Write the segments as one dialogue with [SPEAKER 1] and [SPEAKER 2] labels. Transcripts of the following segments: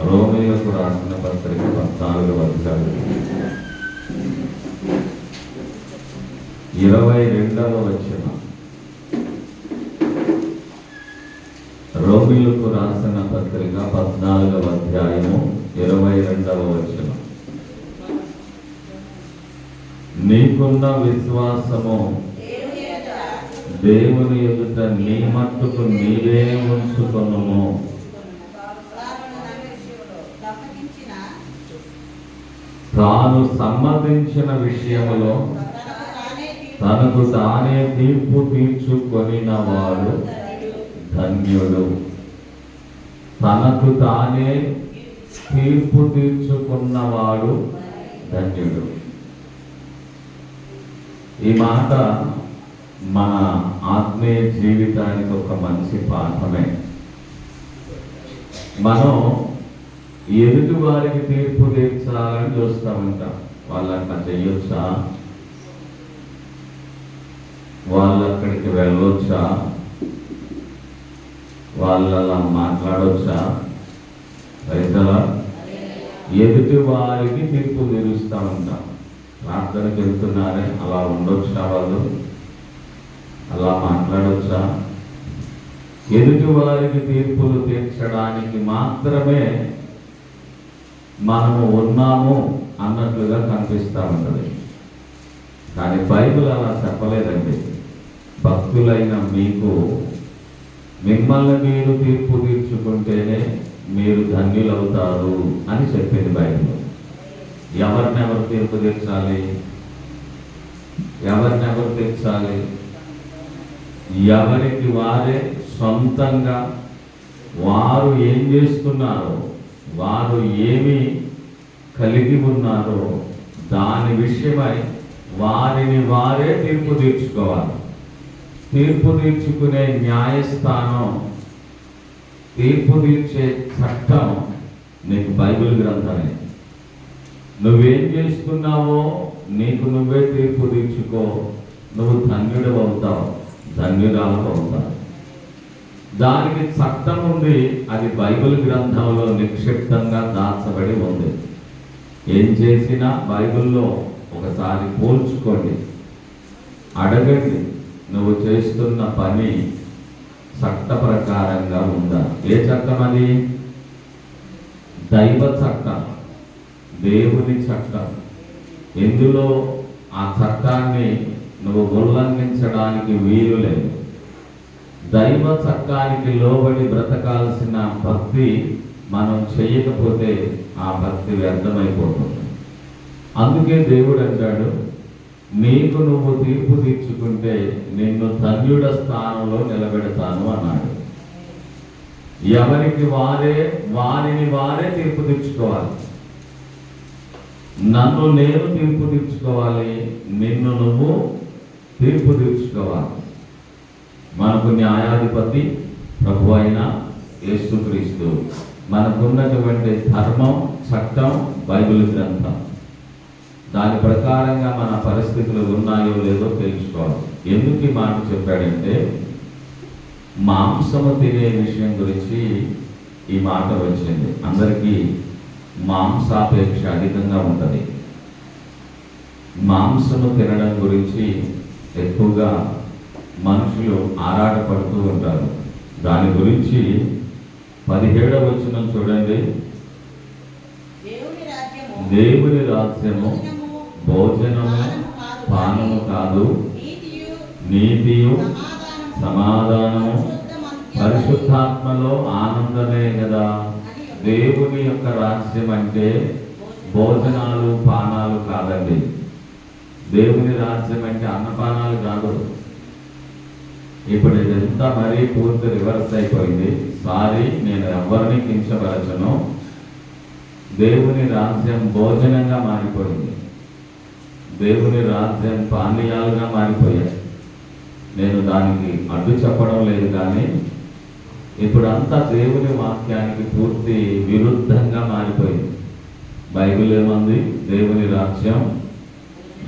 [SPEAKER 1] రోమీయులకు రాసిన పత్రిక 14వ అధ్యాయం 22వ వచనం. రోమీయులకు రాసిన పత్రిక 14వ అధ్యాయము 22వ వచనం. నీకున్న విశ్వాసము దేవుని ఎదుట నీ మట్టుకు నీవే ఉంచుకొనుము. తాను సమ్మతించిన విషయములో తనకు తానే తీర్పు తీర్చుకొనిన వాడు ధన్యుడు. తనకు తానే తీర్పు తీర్చుకున్నవాడు ధన్యుడు. ఈ మాట మన ఆత్మీయ జీవితానికి ఒక మంచి పాఠమే. మనం ఎదుటి వారికి తీర్పు తీర్చాలని చూస్తూ ఉంటాం. వాళ్ళు అట్లా చెయ్యొచ్చా, వాళ్ళు అక్కడికి వెళ్ళొచ్చా, వాళ్ళు అలా మాట్లాడొచ్చా, రైతులా ఎదుటి వారికి తీర్పు తీరుస్తూ ఉంటాం. ప్రార్థనకి వెళ్తున్నారే, అలా ఉండొచ్చా, వాళ్ళు అలా మాట్లాడొచ్చా? ఎదుటి వారికి తీర్పులు తీర్చడానికి మాత్రమే మనము ఉన్నాము అన్నట్లుగా కనిపిస్తూ ఉంటుంది. కానీ బైబిల్ అలా చెప్పలేదండి. భక్తులైన మీకు మిమ్మల్ని మీరు తీర్పు తీర్చుకుంటేనే మీరు ధన్యులవుతారు అని చెప్పింది బైబిల్. ఎవరినెవరు తీర్పు తీర్చాలి? ఎవరినెవరు తీర్చాలి? ఎవరికి వారే సొంతంగా వారు ఏం చేస్తున్నారో, వారు ఏమి కలిగి ఉన్నారో దాని విషయమై వారిని వారే తీర్పు తీర్చుకోవాలి. తీర్పు తీర్చుకునే న్యాయస్థానం, తీర్పు తీర్చే చట్టం నీకు బైబిల్ గ్రంథమే. నువ్వేం చేస్తున్నావో నీకు నువ్వే తీర్పు తీర్చుకో. నువ్వు ధన్యుడు అవుతావు, ధన్యురాలు అవుతావు. దానికి చట్టం ఉంది. అది బైబిల్ గ్రంథంలో నిక్షిప్తంగా దాచబడి ఉంది. ఏం చేసినా బైబిల్లో ఒకసారి పోల్చుకోండి, అడగండి, నువ్వు చేస్తున్న పని చట్ట ప్రకారంగా ఉందా? ఏ చట్టం అది? దైవ చట్టం, దేవుని చట్టం. ఎందులో ఆ చట్టాన్ని నువ్వు ఉల్లంఘించడానికి వీలు లేదు. దైవ చట్టానికి లోబడి బ్రతకాల్సిన భక్తి మనం చేయకపోతే ఆ భక్తి వ్యర్థమైపోతుంది. అందుకే దేవుడు అంటాడు, నీకు నువ్వు తీర్పు తీర్చుకుంటే నిన్ను ధన్యుడ స్థానంలో నిలబెడతాను అన్నాడు. ఎవరికి వారే వారిని వారే తీర్పు తీర్చుకోవాలి. నన్ను నేను తీర్పు తీర్చుకోవాలి, నిన్ను నువ్వు తీర్పు తీర్చుకోవాలి. మనకు న్యాయాధిపతి ప్రభు అయిన యేసుక్రీస్తు. మనకున్నటువంటి ధర్మం, చట్టం బైబిల్ గ్రంథం. దాని ప్రకారంగా మన పరిస్థితులు ఉన్నాయో లేదో తెలుసుకోవాలి. ఎందుకు ఈ మాట చెప్పాడంటే, మాంసము తినే విషయం గురించి ఈ మాట వచ్చింది. అందరికీ మాంసాపేక్ష అధికంగా ఉంటుంది. మాంసము తినడం గురించి ఎక్కువగా మనుషులు ఆరాటపడుతూ ఉంటారు. దాని గురించి 17వ వచనం చూడండి. దేవుని రాజ్యము భోజనము పానము కాదు, నీతియు సమాధానము పరిశుద్ధాత్మలో ఆనందమే కదా. దేవుని యొక్క రాజ్యం అంటే భోజనాలు పానాలు కాదండి. దేవుని రాజ్యం అంటే అన్నపానాలు కాదు. ఇప్పుడు ఇదంతా మరీ పూర్తి రివర్స్ అయిపోయింది. సారీ, నేను ఎవరిని కించపరచను. దేవుని రాజ్యం భోజనంగా మారిపోయింది. దేవుని రాజ్యం పానీయాలుగా మారిపోయాయి. నేను దానికి అడ్డు చెప్పడం లేదు, కానీ ఇప్పుడంతా దేవుని వాక్యానికి పూర్తి విరుద్ధంగా మారిపోయింది. బైబిల్ ఏమంది? దేవుని రాజ్యం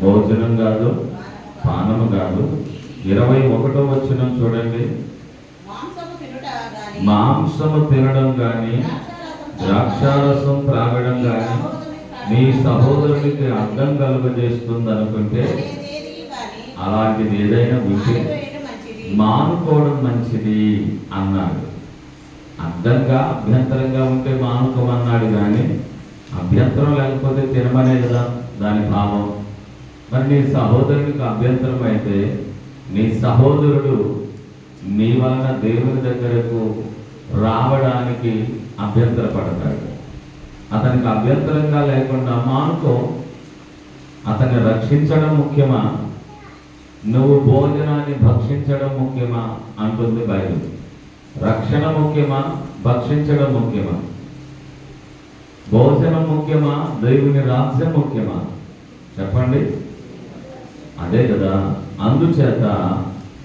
[SPEAKER 1] భోజనం కాదు, పానము కాదు. 21వ వచనం చూడండి. మాంసము తినడం గాని ద్రాక్షారసం త్రాగడం కానీ నీ సహోదరునికి అర్థం కలుగజేస్తుంది అనుకుంటే అలాంటిది ఏదైనా ఉంటే మానుకోవడం మంచిది అన్నాడు. అర్థంగా అభ్యంతరంగా ఉంటే మానుకోమన్నాడు, కానీ అభ్యంతరం లేకపోతే తినమనే కదా దాని భావం. మరి నీ సహోదరునికి అభ్యంతరం అయితే నీ సహోదరుడు నీ వలన దేవుని దగ్గరకు రావడానికి అభ్యంతరపడతాడు. అతనికి అభ్యంతరంగా లేకుండా మానుకో. అతన్ని రక్షించడం ముఖ్యమా, నువ్వు భోజనాన్ని భక్షించడం ముఖ్యమా అంటుంది బైబిల్. రక్షణ ముఖ్యమా, భక్షించడం ముఖ్యమా? భోజనం ముఖ్యమా, దేవుని రాజ్యం ముఖ్యమా? చెప్పండి. అదే కదా. అందుచేత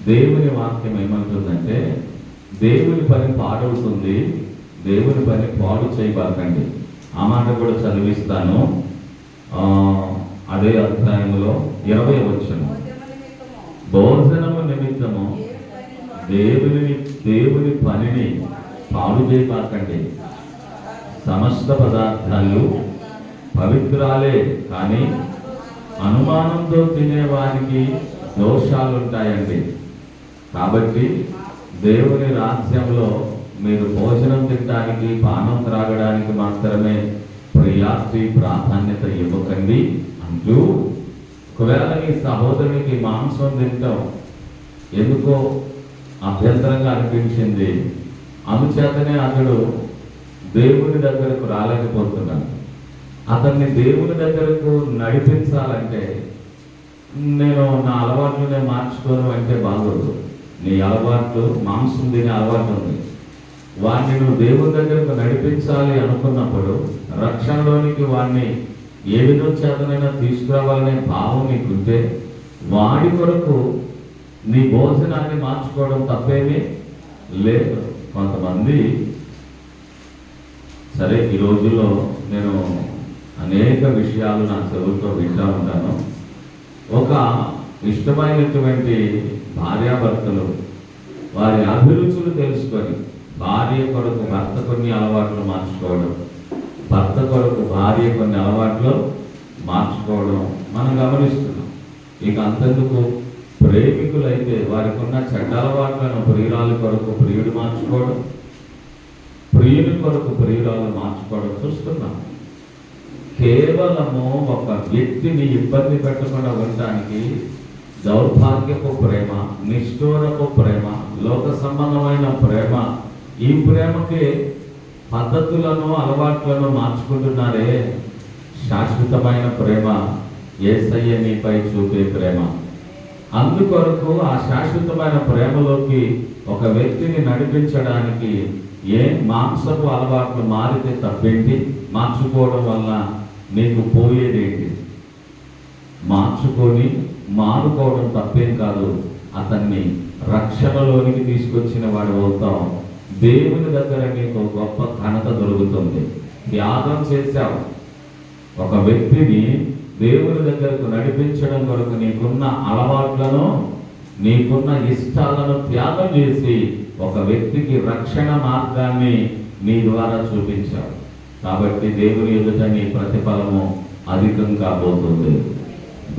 [SPEAKER 1] దేవుని వాక్యం ఏమంటుందంటే దేవుని పని పాడవుతుంది, దేవుని పని పాడు చేయబాకండి. ఆ మాట కూడా చదివిస్తాను. అదే అధ్యాయంలో 20వ వచనం, భోజనము నిమిత్తము దేవుని పనిని పాడు చేయబాకండి. సమస్త పదార్థాలు పవిత్రాలే, కానీ అనుమానంతో తినేవారికి దోషాలుంటాయండి. కాబట్టి దేవుని రాజ్యంలో మీరు భోజనం తినడానికి, పానం త్రాగడానికి మాత్రమే ప్రియాతి ప్రాధాన్యత ఇవ్వకండి అంటూ, ఒకవేళ నీ సహోదరునికి మాంసం తింటాం ఎందుకో అభ్యంతరంగా అనిపించింది, అందుచేతనే అతడు దేవుని దగ్గరకు రాలేకపోతున్నాడు. అతన్ని దేవుని దగ్గరకు నడిపించాలంటే నేను నా అలవాట్లనే మార్చుకోను అంటే బాగోదు. నీ అలవాట్లు, మాంసం తినే అలవాటు ఉంది, వాడిని నువ్వు దేవుని దగ్గరకు నడిపించాలి అనుకున్నప్పుడు రక్షణలోనికి వాడిని ఏ విధం చేతనైనా తీసుకురావాలనే భావం నీకుంటే వాడి కొరకు నీ భోజనాన్ని మార్చుకోవడం తప్పేమీ లేదు. కొంతమంది సరే, ఈ రోజుల్లో నేను అనేక విషయాలు నా చెవులతో వింటూ ఉంటాను. ఒక ఇష్టమైనటువంటి భార్యాభర్తలు వారి అభిరుచులు తెలుసుకొని భార్య కొరకు భర్త కొన్ని అలవాట్లు మార్చుకోవడం, భర్త కొరకు భార్య కొన్ని అలవాట్లు మార్చుకోవడం మనం గమనిస్తున్నాం. ఇక అంతెందుకు, ప్రేమికులైతే వారికి ఉన్న చెడ్డ అలవాట్లను ప్రియురాల కొరకు ప్రియుడు మార్చుకోవడం, ప్రియుని కొరకు ప్రియురాలు మార్చుకోవడం చూస్తున్నాం. కేవలము ఒక వ్యక్తిని ఇబ్బంది పెట్టకుండా ఉండటానికి దౌర్భాగ్యపు ప్రేమ, నిష్ఠూరపు ప్రేమ, లోక సంబంధమైన ప్రేమ, ఈ ప్రేమకి పద్ధతులను అలవాట్లను మార్చుకుంటున్నారే. శాశ్వతమైన ప్రేమ యేసయ్య నీపై చూపే ప్రేమ. అందుకొరకు ఆ శాశ్వతమైన ప్రేమలోకి ఒక వ్యక్తిని నడిపించడానికి మాంసపు అలవాట్లు మారితే తప్పేంటి? మార్చుకోవడం వల్ల నీకు పోయేదేంటి? మార్చుకొని మానుకోవడం తప్పేం కాదు. అతన్ని రక్షణలోనికి తీసుకొచ్చిన వాడు అవుతాం. దేవుని దగ్గర నీకు గొప్ప ఘనత దొరుకుతుంది. త్యాగం చేశావు. ఒక వ్యక్తిని దేవుని దగ్గరకు నడిపించడం కొరకు నీకున్న అలవాట్లను, నీకున్న ఇష్టాలను త్యాగం చేసి ఒక వ్యక్తికి రక్షణ మార్గాన్ని నీ ద్వారా చూపించావు. కాబట్టి దేవుని ఎదుట నీ ప్రతిఫలము అధికం కాబోతుంది.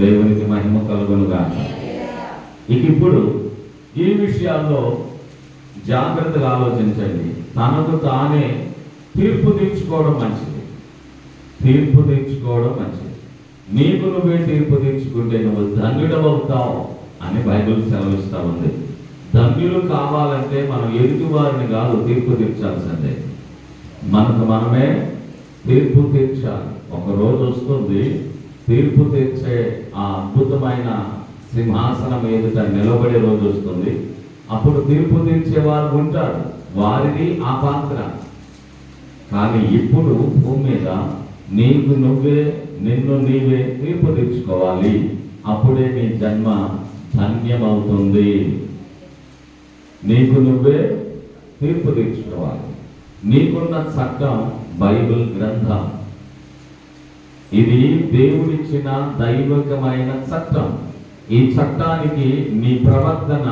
[SPEAKER 1] దేవునికి మహిమ కలుగునుగా. ఇప్పుడు ఈ విషయాల్లో జాగ్రత్తగా ఆలోచించండి. తనకు తానే తీర్పు తీర్చుకోవడం మంచిది. తీర్పు తీర్చుకోవడం మంచిది. నీకు నువ్వే తీర్పు తీర్చుకుంటే నువ్వు ధన్యుడవుతావు అని బైబిల్ సెలవిస్తూ ఉంది. ధన్యులు కావాలంటే మనం ఎదుటి వారిని కాదు తీర్పు తీర్చాల్సిందే, మనకు మనమే తీర్పు తీర్చాలి. ఒక రోజు వస్తుంది, తీర్పు తీర్చే ఆ అద్భుతమైన సింహాసనం ఎదుట నిలబడే రోజు వస్తుంది. అప్పుడు తీర్పు తీర్చేవారు ఉంటారు, వారిది ఆ పాత్ర. కానీ ఇప్పుడు భూమి మీద నీకు నువ్వే, నిన్ను నీవే తీర్పు తీర్చుకోవాలి. అప్పుడే నీ జన్మ ధన్యమవుతుంది. నీకు నువ్వే తీర్పు తీర్చుకోవాలి. నీకున్న చట్టం బైబిల్ గ్రంథం. ఇది దేవుడిచ్చిన దైవికమైన చట్టం. ఈ చట్టానికి నీ ప్రవర్తన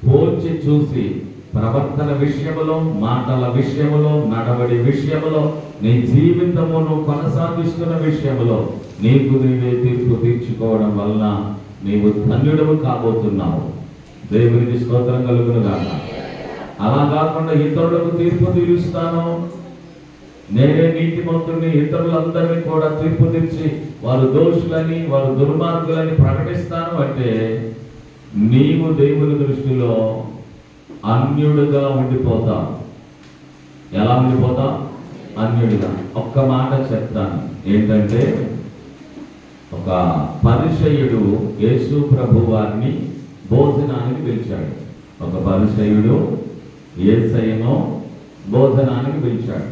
[SPEAKER 1] పోల్చి చూసి ప్రవర్తన విషయములో, మాటల విషయములో, నడవడి విషయములో, నీ జీవితమును కొనసాగిస్తున్న విషయములో నీకు నీవే తీర్పు తీర్చుకోవడం వలన నీవు ధన్యుడవు కాబోతున్నావు. దేవునికి స్తోత్రం కలుగును గాక. అలా కాకుండా ఇతరులకు తీర్పు తీరుస్తాను, నేనే నీతిమంతుడిని, ఇతరులందరినీ కూడా తీర్పు తీర్చి వారు దోషులని, వారు దుర్మార్గులని ప్రకటిస్తాను అంటే నీవు దేవుని దృష్టిలో అన్యుడుగా ఉండిపోతావు. ఎలా ఉండిపోతావు? అన్యుడిగా. ఒక్క మాట చెప్తాను, ఏంటంటే ఒక పరిసయ్యుడు యేసు ప్రభు వారిని భోజనానికి పిలిచాడు. ఒక పరిసయ్యుడు యేసయ్యను భోజనానికి పిలిచాడు.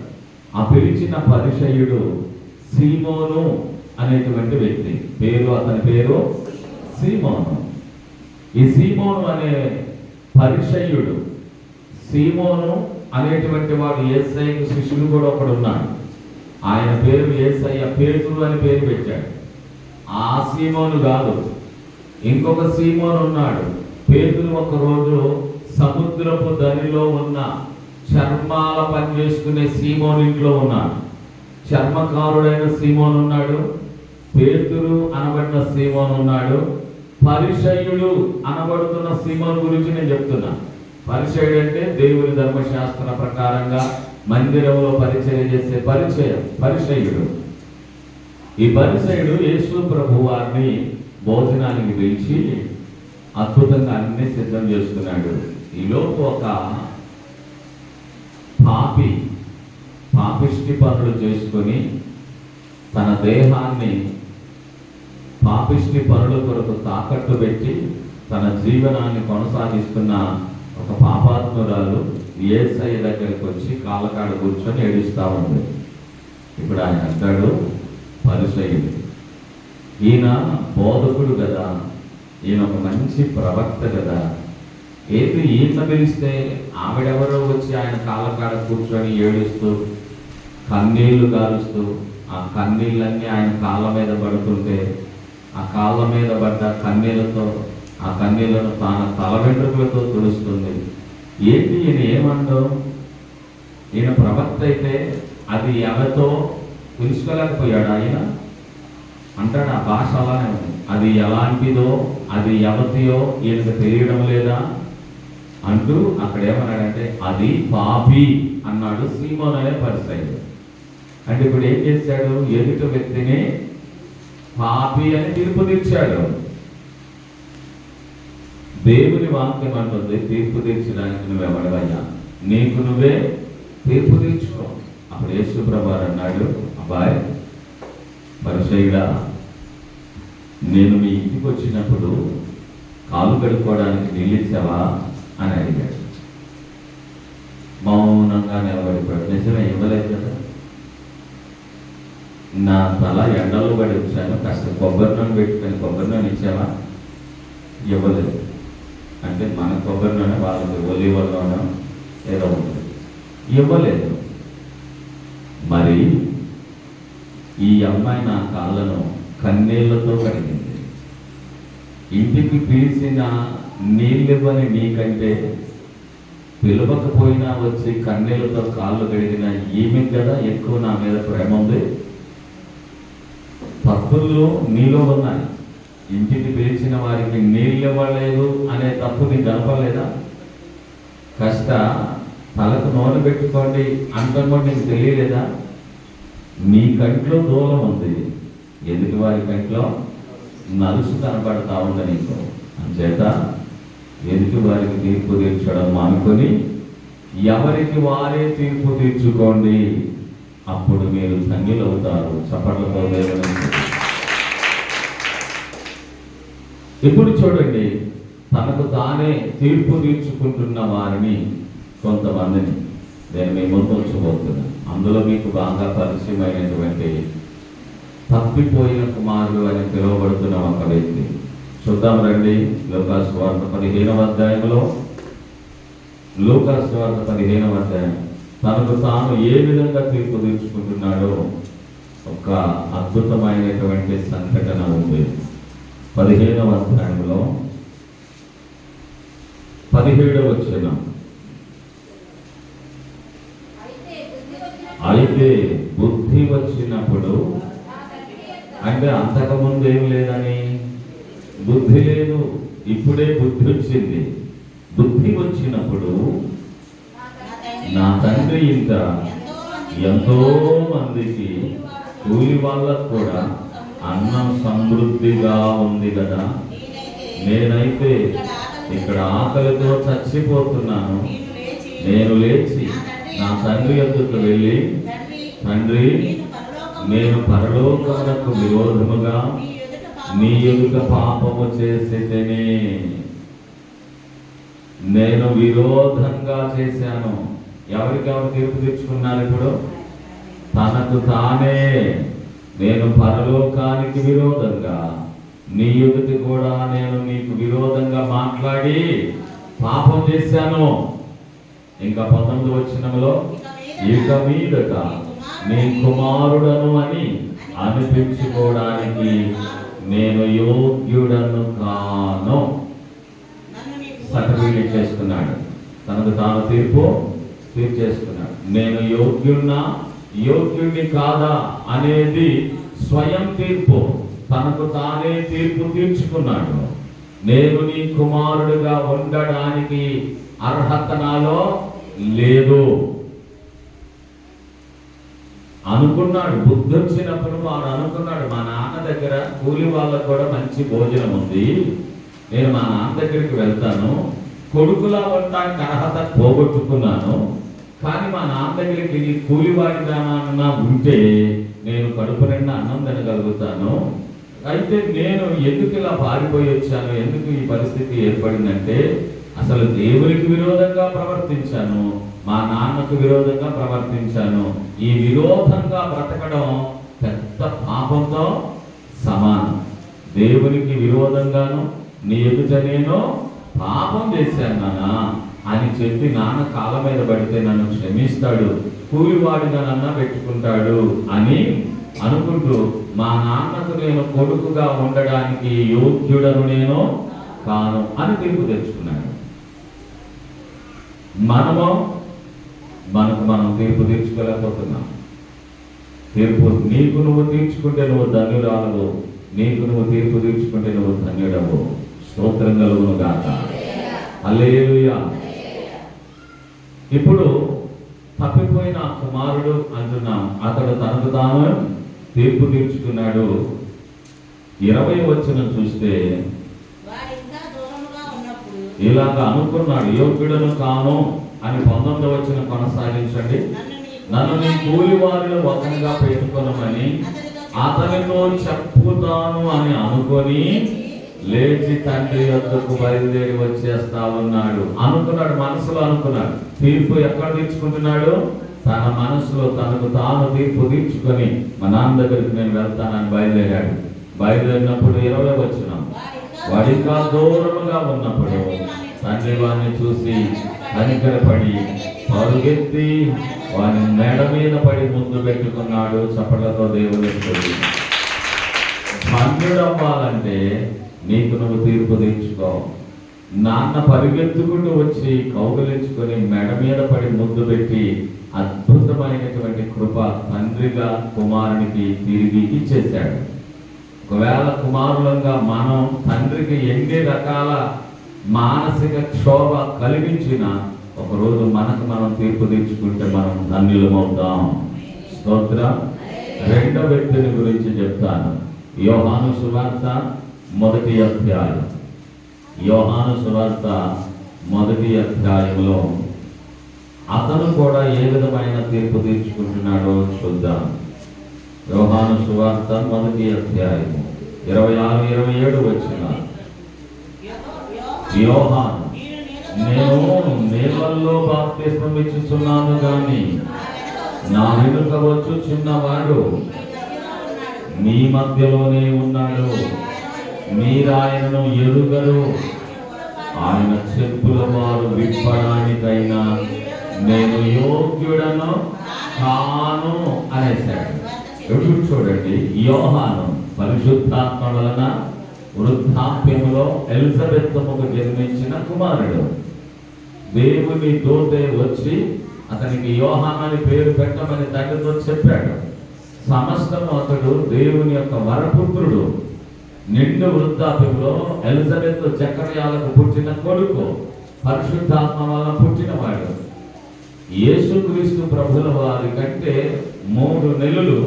[SPEAKER 1] ఆ పిలిచిన పరిసయ్యుడు సీమోను అనేటువంటి వ్యక్తి. అతని పేరు సీమోను. ఈ సీమోను అనే పరిసయ్యుడు, సీమోను అనేటువంటి వాడు యేసయ్యకు శిష్యుడు కూడా ఒకడు ఉన్నాడు. ఆయన పేరు యేసయ్య పేతురు అని పేరు పెట్టాడు. ఆ సీమోను కాదు, ఇంకొక సీమోను ఉన్నాడు. పేతురు ఒకరోజు సముద్రపు దరిలో ఉన్న చర్మాల పని చేసుకునే సీమోను ఇంట్లో ఉన్నాడు. చర్మకారుడైన సీమోను ఉన్నాడు, పేతురు అనబడిన సీమోను ఉన్నాడు, పరిసయ్యుడు అనబడుతున్న సీమోను గురించి నేను చెప్తున్నా. పరిసయ్యుడు అంటే దేవుని ధర్మశాస్త్ర ప్రకారంగా మందిరంలో పరిచయం చేసే పరిసయ్యుడు. ఈ పరిసయ్యుడు యేసు ప్రభు వారిని భోజనానికి పిలిచి అద్భుతంగా అన్ని సిద్ధం చేస్తున్నాడు. ఈలోపు ఒక పాపిష్టి పనులు చేసుకొని తన దేహాన్ని పాపిష్టి పనుల కొరకు తాకట్టు పెట్టి తన జీవనాన్ని కొనసాగిస్తున్న ఒక పాపాత్మురాలు యేసయ్య దగ్గరికి వచ్చి కాళ్ళకాడ కూర్చొని ఏడుస్తూ ఉంది. ఇప్పుడు ఆయన అంటాడు, పరిసయ్యుడు, ఈయన బోధకుడు కదా, ఈయన ఒక మంచి ప్రవక్త కదా, ఏది ఈయన పిలిస్తే ఆవిడెవరో వచ్చి ఆయన కాళ్ళకాడ కూర్చొని ఏడుస్తూ కన్నీళ్లు గారుస్తూ ఆ కన్నీళ్ళన్నీ ఆయన కాళ్ళ మీద పడుతుంటే ఆ కాళ్ళ మీద పడ్డ కన్నీళ్లతో ఆ కన్నీళ్లను తన తల వెంట్రుకలతో తుడుస్తుంది. ఏంటి ఈయన ఏమండవు? ఈయన ప్రవక్త అయితే అది ఎవరితో తెలుసుకోలేకపోయాడు ఆయన అంటాడు. ఆ భాష అలానే ఉంది. అది ఎలాంటిదో, అది ఎవరిదో ఈయనకు తెలియడం లేదా అంటూ అక్కడ ఏమన్నాడంటే అది పాపి అన్నాడు సీమోను అనే పరిసయ్యుడు. అంటే ఇప్పుడు ఏం చేశాడు? ఎదుటి వ్యక్తిని పాపి అని తీర్పు తీర్చాడు. దేవుని వాక్యం అంటుంది, తీర్పు తీర్చడానికి నువ్వెవడవయ్యా, నీకు నువ్వే తీర్పు తీర్చుకో. అప్పుడు యేసు ప్రభువు అన్నాడు, అబ్బాయి పరిసయ్యుడా, నేను మీ ఇంటికి వచ్చినప్పుడు కాలు కడుక్కోవడానికి నీళ్ళు ఇచ్చావా అని అడిగాడు. మౌనంగా నిలబడిపోయాడు. నిజమే, ఇవ్వలేదు కదా. నా తల ఎండలో పడి వచ్చాను, కాస్త కొబ్బరి నూనె పెట్టుకొని కొబ్బరి నూనె ఇచ్చావా? ఇవ్వలేదు. అంటే మన కొబ్బరి నూనె వాళ్ళకి ఒలివ నూనె ఏదో ఉంటుంది, ఇవ్వలేదు. మరి ఈ అమ్మాయి నా కాళ్ళను కన్నీళ్లతో కడిగింది. ఇంటికి పిలిచిన నీళ్ళివ్వని నీకంటే పిలవకపోయినా వచ్చి కన్నీళ్లతో కాళ్ళు కడిగిన ఈమె కదా ఎక్కువ నా మీద ప్రేమ ఉంది. తప్పులు నీలో ఉన్నాయి. ఇంటికి పిలిచిన వారికి నీళ్ళు ఇవ్వలేదు అనే తప్పు నీకు కనపడలేదా? కాస్త తలకు నూనె పెట్టుకోండి అంటాం కూడా నీకు తెలియలేదా? నీ కంట్లో దూలం ఉంది, ఎదుటి వారి కంట్లో నలుసు కనపడతా ఉంది నీకు. అంచేత ఎదుటి వారికి తీర్పు తీర్చడం మానుకొని ఎవరికి వారే తీర్పు తీర్చుకోండి, అప్పుడు మీరు ధన్యులవుతారు. చప్పట్లతో దేవుని. ఇప్పుడు చూడండి, తనకు తానే తీర్పు తీర్చుకుంటున్న వారిని కొంతమందిని నేను మీ ముందు ఉంచబోతున్నాను. అందులో మీకు బాగా పరిచయమైనటువంటి తప్పిపోయిన కుమారుడు అని పిలువబడుతున్న ఒక వ్యక్తి. చూద్దాం రండి. లూకాసు వార్త 15వ అధ్యాయంలో, లూకాసు వార్త 15వ అధ్యాయం తనకు తాను ఏ విధంగా తీర్పు తీర్చుకుంటున్నాడో ఒక అద్భుతమైనటువంటి సంఘటన ఉంది. 15వ అధ్యాయంలో 17వ వచనం, అయితే బుద్ధి వచ్చినప్పుడు, అంటే అంతకుముందు ఏం లేదని, బుద్ధి లేదు, ఇప్పుడే బుద్ధి వచ్చింది. బుద్ధి వచ్చినప్పుడు నా తండ్రి ఇంట ఎంతో మందికి కూలి వాళ్ళకు కూడా అన్నం సమృద్ధిగా ఉంది కదా, నేనైతే ఇక్కడ ఆకలితో చచ్చిపోతున్నాను. నేను లేచి నా తండ్రి యొద్దకు వెళ్ళి, తండ్రి, నేను పరలోకమునకు విరోధముగా నీ ఎదుట పాపము చేసేటనే. నేను విరోధంగా చేశాను. ఎవరికెవరు తీర్పు తెచ్చుకున్నారు ఇప్పుడు? తనకు తానే. నేను పరలోకానికి విరోధంగా, నీ ఎదుటి కూడా నేను నీకు విరోధంగా మాట్లాడి పాపం చేశాను. ఇంకా 19వ వచనంలో, ఇక మీదట నీ కుమారుడను అని అనిపించుకోవడానికి నేను యోగ్యుడను కాను. సర్టిఫికేట్ చేసుకున్నాడు, తనకు తాను తీర్చేసుకున్నాడు. నేను యోగ్యుణ్ణి కాదా అనేది స్వయం తీర్పు. తనకు తానే తీర్పు తీర్చుకున్నాడు. నేను నీ కుమారుడుగా ఉండడానికి అర్హత నాలో లేదు అనుకున్నాడు. బుద్ధి వచ్చినప్పుడు వాడు అనుకున్నాడు, మా నాన్న దగ్గర కూలి వాళ్ళకు కూడా మంచి భోజనం ఉంది, నేను మా నాన్న దగ్గరికి వెళ్తాను, కొడుకులా ఉండడానికి అర్హత పోగొట్టుకున్నాను, కానీ మా నాన్న దగ్గరికి కూలివాడిగానన్నా ఉంటే నేను కడుపు నిండా అన్నం తినగలుగుతాను. అయితే నేను ఎందుకు ఇలా పారిపోయి వచ్చాను, ఎందుకు ఈ పరిస్థితి ఏర్పడిందంటే, అసలు దేవునికి విరోధంగా ప్రవర్తించాను, మా నాన్నకు విరోధంగా ప్రవర్తించాను. ఈ విరోధంగా బ్రతకడం పెద్ద పాపంతో సమానం. దేవునికి విరోధంగాను నీ ఎదుట నేను పాపం చేశాను నాన్న అని చెప్పి నాన్న కాళ్ళ మీద పడితే నన్ను క్షమిస్తాడు, కూలివాడిగా నన్న పెట్టుకుంటాడు అని అనుకుంటూ, మా నాన్నకు నేను కొడుకుగా ఉండడానికి యోగ్యుడను నేను కాను అని తీర్పు తెచ్చుకున్నాడు. మనకు మనం తీర్పు తీర్చుకోలేకపోతున్నాం. తీర్పు నీకు నువ్వు తీర్చుకుంటే నువ్వు ధన్యురాలవు, నీకు నువ్వు తీర్పు తీర్చుకుంటే నువ్వు ధన్యుడవు. స్తోత్రం కలుగును గాక. హల్లెలూయా. ఇప్పుడు తప్పిపోయిన కుమారుడు అంటున్నాం, అతడు తనకు తాను తీర్పు తీర్చుకున్నాడు. 20వ వచనం చూస్తే, ఇలాగ అనుకున్నాడు, యోగ్యుడను కాను అని 19వ వచనం కొనసాగించండి. నన్ను నీ కూలి వారిలో ఒకరిగా పెట్టుకొనమని అతనితో చెప్పుతాను అని అనుకొని లేచి తండ్రి యొద్దకు బయలుదేరి వచ్చేస్తా ఉన్నాడు. అనుకున్నాడు, మనసులో అనుకున్నాడు. తీర్పు ఎక్కడ తీర్చుకుంటున్నాడు? తన మనసులో తనకు తాను తీర్పు తీర్చుకొని మా నాన్న దగ్గరికి నేను వెళ్తానని బయలుదేరాడు. బయలుదేరినప్పుడు 20వ వచనం, వాడిగా దూరముగా ఉన్నప్పుడు తండ్రి వాడిని చూసి కనికరపడి పరుగెత్తి వాని మెడ మీద పడి ముందు పెట్టుకున్నాడు. చప్పట్లతో దేవుడు ధన్యుడవ్వాలంటే నీకు నువ్వు తీర్పు తీర్చుకో. నాన్న పరిగెత్తుకుంటూ వచ్చి కౌగిలించుకొని మెడ మీద పడి ముద్దు పెట్టి అద్భుతమైనటువంటి కృప తండ్రిగా కుమారునికి తిరిగి ఇచ్చేశాడు. ఒకవేళ కుమారులంగా మనం తండ్రికి ఎన్ని రకాల మానసిక క్షోభ కలిగించిన ఒకరోజు మనకు మనం తీర్పు తీర్చుకుంటే మనం ధన్యులమవుతాం. స్తోత్రం. 2వ వ్యక్తిని గురించి చెప్తాను. యోహాను సువార్త 1వ అధ్యాయం. యోహాను సువార్త 1వ అధ్యాయంలో అతను కూడా ఏ విధమైన తీర్పు తీర్చుకుంటున్నాడో చూద్దాం. యోహాను సువార్త 1వ అధ్యాయం 26, 27 వచనాలు. యోహాను, నేను నీళ్లలో బాప్తిస్మం ఇచ్చుచున్నాను గాని నా వెనుక వచ్చుచున్నవాడు మీ మధ్యలోనే ఉన్నాడు, మీరాయనను ఎరుగరు, ఆయన చెప్పుల వారు విప్పడానికైనా నేను యోగ్యుడను కాను అనేశాడు. ఎప్పుడు చూడండి, యోహాను పరిశుద్ధాత్మ వలన వృద్ధాప్యములో ఎలిజబెత్తుకు జన్మించిన కుమారుడు. దేవుని దూతే వచ్చి అతనికి యోహాను అని పేరు పెట్టమని తండ్రితో చెప్పాడు. సమస్తము అతడు దేవుని యొక్క వరపుత్రుడు. నిండు వృద్ధాప్యంలో ఎలిజబెత్ జకర్యాలకు పుట్టిన కొడుకు, పరిశుద్ధాత్మ వల్ల పుట్టినవాడు. యేసుక్రీస్తు ప్రభుల వారి కంటే 3 నెలలు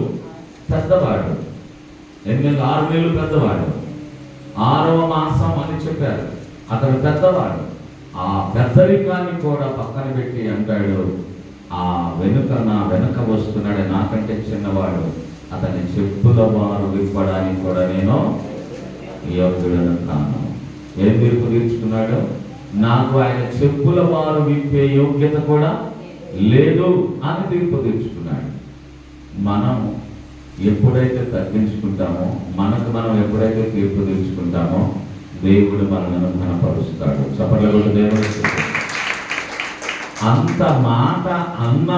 [SPEAKER 1] పెద్దవాడు. 6 నెలలు పెద్దవాడు. 6వ మాసం అని చెప్పారు. అతడు పెద్దవాడు. ఆ పెద్దరికాన్ని కూడా పక్కన పెట్టి అంటాడు, ఆ నా వెనుక వస్తున్నాడు, నాకంటే చిన్నవాడు, అతని చెప్పుల వారు విప్పడానికి కూడా నేను యోగ్యుడను కాను. ఏం తీర్పు తీర్చుకున్నాడు? నాకు ఆయన చెప్పుల వారు విప్పే యోగ్యత కూడా లేదు అని తీర్పు తీర్చుకున్నాడు. మనం ఎప్పుడైతే తగ్గించుకుంటామో, మనకు మనం ఎప్పుడైతే తీర్పు తీర్చుకుంటామో, దేవుడు మనల్ని ఘనపరుస్తాడు. చప్పట్లు కొట్టు దేవుడు. అంత మాట అన్న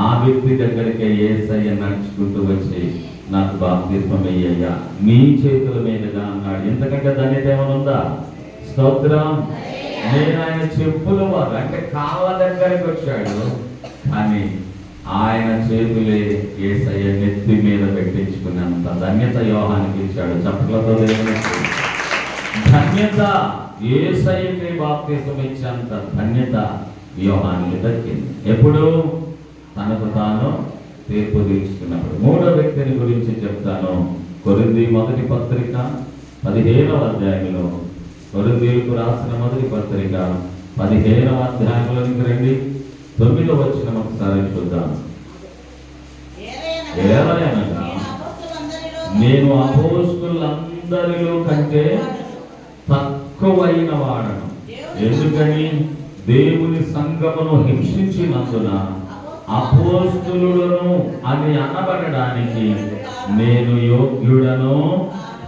[SPEAKER 1] ఆ వ్యక్తి దగ్గరికి యేసయ్య నడుచుకుంటూ వచ్చి, నాకు బాప్తిస్మం వెయ్యయ్యా, నీ చేతుల మీదుగా అన్నాడు. ఎంతకంటే ధన్యత ఏమైనా ఉందా? స్తోత్రం. నేను ఆయన చెప్పుల వారు అంటే కాళ్ళ దగ్గరికి వచ్చాడు, కానీ ఆయన చేతులే యేసయ్య నెత్తి మీద పెట్టించుకున్నంత ధన్యత యోహానికి ఇచ్చాడు. చప్పట్లతో దేవునికి ధన్యత. యేసయ్యకి బాప్తిస్మం ఇచ్చేంత ధన్యత యోహానికి దక్కింది. ఎప్పుడు? తనకు తాను తీర్పు తీర్చుకున్నప్పుడు. 3వ వ్యక్తిని గురించి చెప్తాను. కొరింథీ మొదటి పత్రిక 15వ అధ్యాయంలో, కొరింథీయులకు రాసిన మొదటి పత్రిక 15వ అధ్యాయంలోనికి రండి. 9వ వచనం ఒకసారి చూద్దాం. ఏలయనగా నేను అపోస్తలులందరిలో కంటే తక్కువైన వాడను. ఎందుకని? దేవుని సంఘమును హింసించినందున అపోస్తలులను అని అనబడడానికి నేను యోగ్యుడను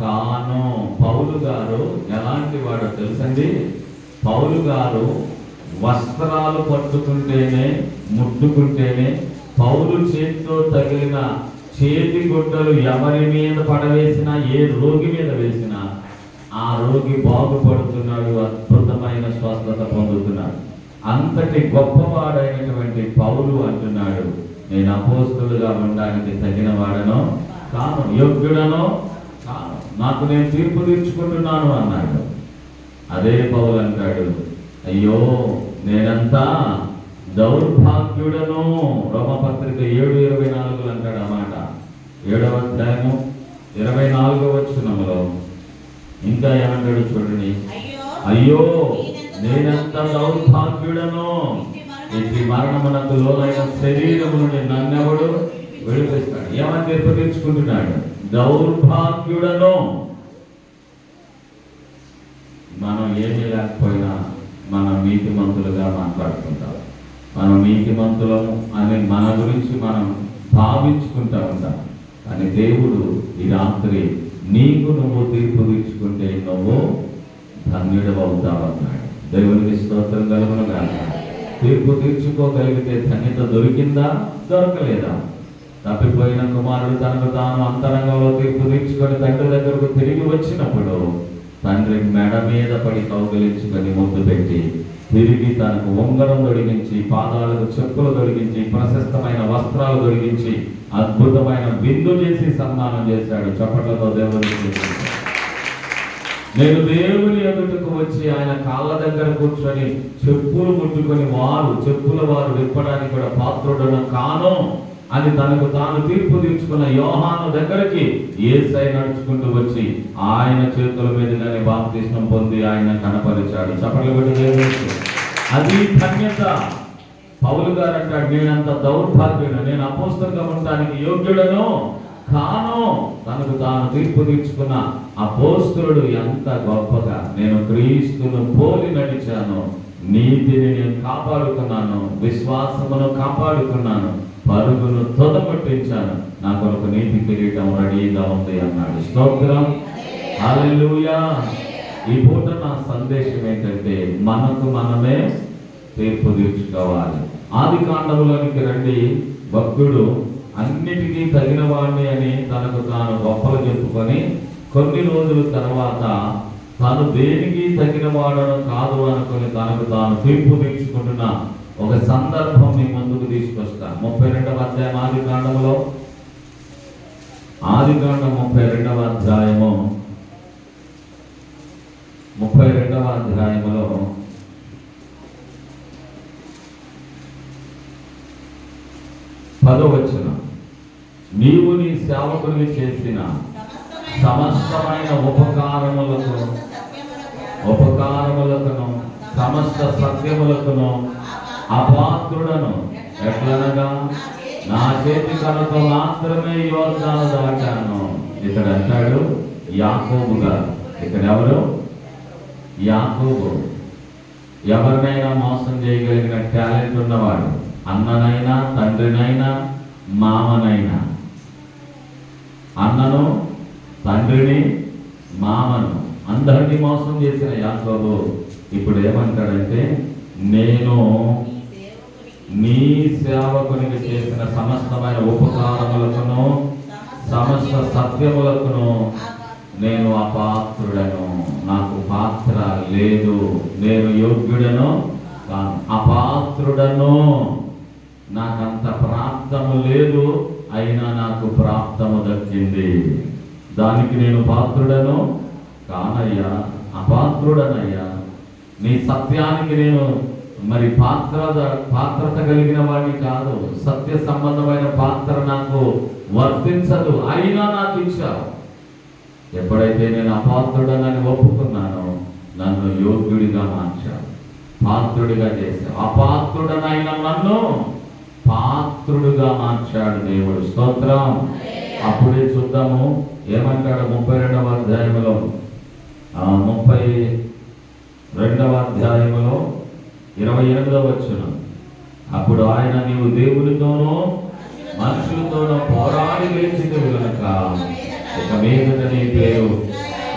[SPEAKER 1] కాను. పౌలు గారు ఎలాంటి వాడో తెలుసండి? పౌలు గారు వస్త్రాలు పట్టుకుంటేనే, ముట్టుకుంటేనే, పౌలు చేతితో తగిలిన చేతి గుడ్డలు ఎవరి మీద పడవేసినా, ఏ రోగి మీద వేసినా ఆ రోగి బాగుపడుతున్నాడు, అద్భుతమైన స్వస్థత పొందుతున్నాడు. అంతటి గొప్పవాడైనటువంటి పౌలు అంటున్నాడు, నేను అపోస్తలుగా ఉండడానికి తగిన వాడనో కాను, యోగ్యుడనో కాను, నాకు నేను తీర్పు తీర్చుకుంటున్నాను అన్నాడు. అదే పౌలు అంటాడు, అయ్యో నేనంతా దౌర్భాగ్యుడను. రోమపత్రిక 7:24 అంటాడు అన్నమాట. 7వ అధ్యాయము 24వ వచనంలో ఇంకా ఏమంటాడు చూడండి, అయ్యో నేనంత దౌర్భాగ్యుడను, ఇట్టి మరణమునకు లోనైన శరీరము నుండి నన్నెవడు విడిపిస్తాడు. ఏమని తీర్పు తీర్చుకుంటున్నాడు? దౌర్భాగ్యుడను. మనం ఏమీ లేకపోయినా మనం నీతిమంతులుగా మాట్లాడుకుంటాం. మనం నీతిమంతులము అని మన గురించి మనం భావించుకుంటా ఉంటాం. కానీ దేవుడు ఈ రాత్రి నీకు నువ్వు తీర్పు తీర్చుకుంటే నువ్వు ధన్యుడు అవుతావన్నాడు. దేవునికి స్తోత్రం కలుగును గాక. తీర్పు తీర్చుకోగలిగితే ధన్యత దొరికిందా? దొరకలేదా? తప్పిపోయిన కుమారుడు తనకు తాను అంతరంగంలో తీర్పు తీర్చుకొని తండ్రి దగ్గరకు తిరిగి వచ్చినప్పుడు తండ్రి మెడ మీద పడి కౌగిలించుకొని ముద్దు పెట్టి, తిరిగి తనకు ఉంగరం తొడిగించి, పాదాలకు చెప్పులు తొడిగించి, ప్రశస్తమైన వస్త్రాలు తొడిగించి, అద్భుతమైన విందు చేసి సన్మానం చేశాడు. చప్పట్లతో దేవునికి. నేను దేవుని ఎదుటకు వచ్చి ఆయన కాళ్ళ దగ్గర కూర్చొని చెప్పులు ముట్టుకొని చెప్పుల వారు విప్పడానికి కూడా పాత్రుడను కాను అని తనకు తాను తీర్పు తీర్చుకున్న యోహాను దగ్గరికి యేసయ్య నడుచుకుంటూ వచ్చి ఆయన చేతుల మీదుగానే బాప్తిస్మం పొంది ఆయన కనపరిచాడు. చప్పట్లు కొట్టి దేవునికి. అది ధన్యత. పౌలు గారు అంటాడు, నేనంత దౌర్భాగ్యుడు, నేను అపోస్తలుగా ఉండడానికి యోగ్యుడను కాను. తనకు తాను తీర్పు తీర్చుకున్న అపోస్తలుడు ఎంత గొప్పగా, నేను క్రీస్తును పోలి నడిచాను, నీతిని నేను కాపాడుకున్నాను, విశ్వాసమును కాపాడుకున్నాను, పరుగును తొదపట్టించాను, నా కొరకు నీతి కిరీటం రెడీగా ఉంది అన్నాడు. స్తోత్రం. హల్లెలూయా. ఈ పూట నా సందేశం ఏంటంటే, మనకు మనమే తీర్పు తీర్చుకోవాలి. ఆది కాండములోనికి రండి. భక్తుడు అన్నిటికీ తగిన వాడిని అని తనకు తాను గొప్పలు చెప్పుకొని కొన్ని రోజుల తర్వాత తాను దేనికి తగిన వాడను కాదు అనుకుని తనకు తాను తీర్పు తీర్చుకుంటున్న ఒక సందర్భం మీ ముందుకు తీసుకొస్తా. 32వ అధ్యాయం ఆదికాండము 32వ అధ్యాయము 32వ అధ్యాయములో 10వ వచనం, నీవు నీ సేవకునికి చేసిన సమస్తమైన ఉపకారములకును సమస్త సత్యములకును అపాత్రుడను ఎట్లనగా నా చేతి కనుతో మాత్రమే యోర్దాను దాటాను. ఇక్కడ అంటాడు యాకోబు గారు. ఇక్కడ ఎవరు? యాకోబు. ఎవరినైనా మోసం చేయగలిగిన టాలెంట్ ఉన్నవాడు. అన్ననైనా, తండ్రినైనా, మామనైనా. అన్నను, తండ్రిని, మామను అందరినీ మోసం చేసిన యాకోబు ఇప్పుడు ఏమంటాడంటే, నేను నీ సేవకునికి చేసిన సమస్తమైన ఉపకారములకును సమస్త సత్యములకును నేను అపాత్రుడను, నాకు పాత్ర లేదు, నేను యోగ్యుడను కాను, అపాత్రుడను, నాకంత ప్రాప్తము లేదు, అయినా నాకు ప్రాప్తము దక్కింది. దానికి నేను పాత్రుడను కానయ్యా, అపాత్రుడనయ్యా. నీ సత్యానికి నేను మరి పాత్రత కలిగిన వాడిని కాదు. సత్య సంబంధమైన పాత్ర నాకు వర్తించదు, అయినా నాకు ఇచ్చావు. ఎప్పుడైతే నేను అపాత్రుడనని ఒప్పుకున్నానో నన్ను యోగ్యుడిగా మార్చావు, పాత్రుడిగా చేశావు. అపాత్రుడనైన నన్ను పాత్రుడుగా మార్చాడు దేవుడు. స్తోత్రం. అప్పుడే చూద్దాము ఏమంటాడు 32వ అధ్యాయంలో 32వ అధ్యాయంలో 28వ వచనం, అప్పుడు ఆయన నీవు దేవునితోనూ మనుషులతోనూ పోరాడి గెలిచితివి గనుక ఇక మీదట నీ పేరు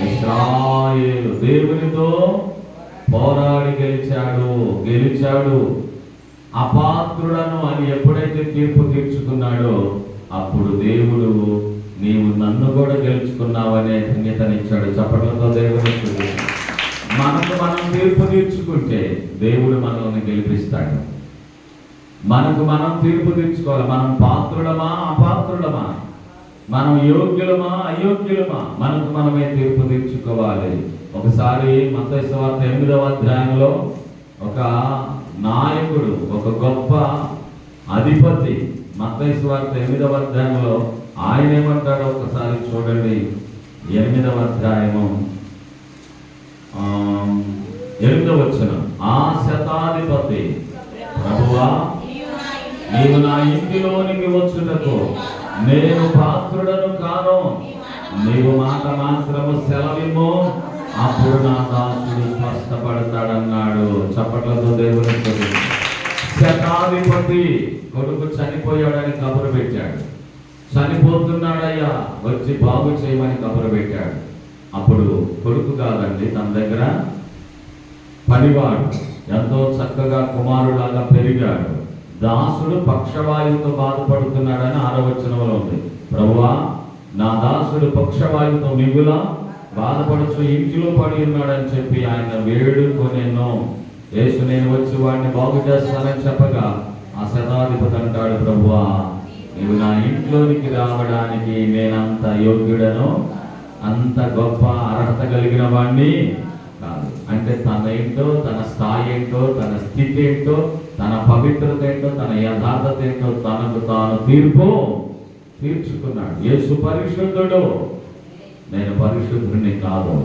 [SPEAKER 1] ఇశ్రాయేలు. దేవునితో పోరాడి గెలిచాడు. అపాత్రుడను అని ఎప్పుడైతే తీర్పు తీర్చుకున్నాడో అప్పుడు దేవుడు నీవు నన్ను కూడా గెలుచుకున్నావనే ధన్యతనిచ్చాడు. చప్పట్లతో దేవుని మనకు మనం తీర్పు తీర్చుకుంటే దేవుడు మనల్ని గెలిపిస్తాడు. మనకు మనం తీర్పు తీర్చుకోవాలి. మనం పాత్రుడమా, అపాత్రుడమా, మనం యోగ్యులమా, అయోగ్యులమా, మనకు మనమే తీర్పు తీర్చుకోవాలి. ఒకసారి మత్తయి సువార్త 8వ అధ్యాయంలో ఒక నాయకుడు, ఒక గొప్ప అధిపతి, మత్తయి సువార్త 8వ అధ్యాయంలో ఆయన ఏమంటాడో ఒకసారి చూడండి. 8వ అధ్యాయము 8వ వచనం, ఆ శతాధిపతి, ప్రభువా నీవు నా ఇంటిలోనికి వచ్చుటకు నేను పాత్రుడను కాను, నీవు మాట మాత్రము సెలవిమ్ము, అప్పుడు నా దాసుడు స్పష్టపడతాడన్నాడు. చప్పట్లతో దేవుని స్తుతించండి. శతాధిపతి కొడుకు చనిపోయాడని కబురు పెట్టాడు. చనిపోతున్నాడయ్యా, వచ్చి బాగు చేయమని కబురు పెట్టాడు. అప్పుడు కొడుకు కాదండి, తన దగ్గర పనివాడు, ఎంతో చక్కగా కుమారులాగా పెరిగాడు. దాసుడు పక్షవాయువుతో బాధపడుతున్నాడని 6వ వచనంలో ఉంది. ప్రభువా నా దాసుడు పక్షవాయువుతో మిగులా బాధపడుచు ఇంటిలో పడి ఉన్నాడని చెప్పి ఆయన వేడుకొనెను. యేసు నేను వచ్చి వాడిని బాగు చేస్తానని చెప్పగా ఆ శతాధిపతి అంటాడు, ప్రభువా నీవు నా ఇంట్లోనికి రావడానికి నేనంత యోగ్యుడను, అంత గొప్ప అర్హత కలిగిన వాడిని కాదు. అంటే తన ఏంటో, తన స్థాయి ఏంటో, తన స్థితి ఏంటో, తన పవిత్రత ఏంటో, తన యథార్థత ఏంటో తనకు తాను తీర్చుకున్నాడు. యేసు పరిశుద్ధుడు, నేను పరిశుద్ధుడిని కాదు.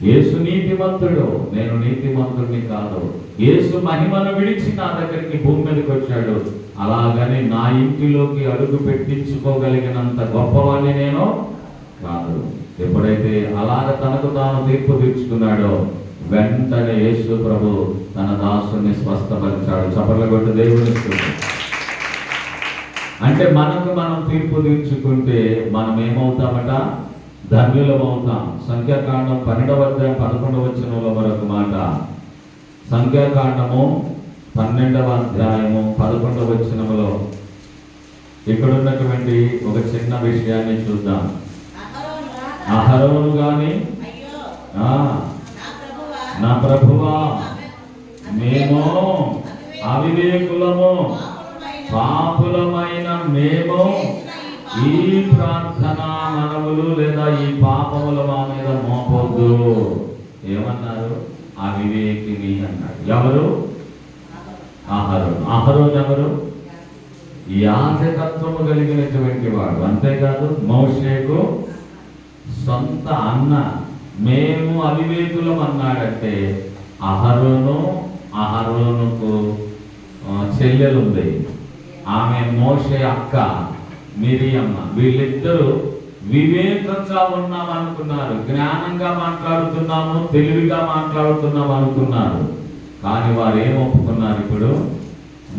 [SPEAKER 1] యేసు నీతిమంతుడు, నేను నీతిమంతుడిని కాదు. యేసు మహిమను విడిచి నా దగ్గరికి భూమి మీదకి వచ్చాడు. అలాగని నా ఇంటిలోకి అడుగు పెట్టించుకోగలిగినంత గొప్పవాడిని నేను కాదు. ఎప్పుడైతే అలాగ తనకు తాను తీర్పు తీర్చుకున్నాడో వెంటనే యేసు ప్రభు తన దాసుని స్వస్థపరిచాడు. చప్పట్ల కొట్టు దేవుని స్తుతించండి. అంటే మనకు మనం తీర్పు తీర్చుకుంటే మనం ఏమవుతామట? ధన్యులం అవుతాం. సంఖ్యాకాండం 12వ అధ్యాయం 11వ వచనంలో మరొక మాట. సంఖ్యాకాండము 12వ అధ్యాయము 11వ వచనంలో ఇక్కడ ఉన్నటువంటి ఒక చిన్న విషయాన్ని చూద్దాం. అహరోను గాని నా ప్రభువా మేము అవివేకులము పాపులమైన మేము ఈ ప్రార్థన మనవులు లేదా ఈ పాపముల మా మీద మోపొద్దు. ఏమన్నారు? అవివేకిని అన్నాడు. ఎవరు? అహరోను ఎవరు? యాజకత్వము కలిగినటువంటి వాడు. అంతేకాదు మోషేకు సొంత అన్న. మేము అవివేకులం అన్నాడంటే అహరోనుకు చెల్లెలుంది, ఆమె మోషే అక్క మిరియమ్మ. వీళ్ళిద్దరూ వివేకంగా ఉన్నాం అనుకున్నారు, జ్ఞానంగా మాట్లాడుతున్నాము, తెలివిగా మాట్లాడుతున్నాం అనుకున్నారు. కానీ వారు ఏం ఒప్పుకున్నారు? ఇప్పుడు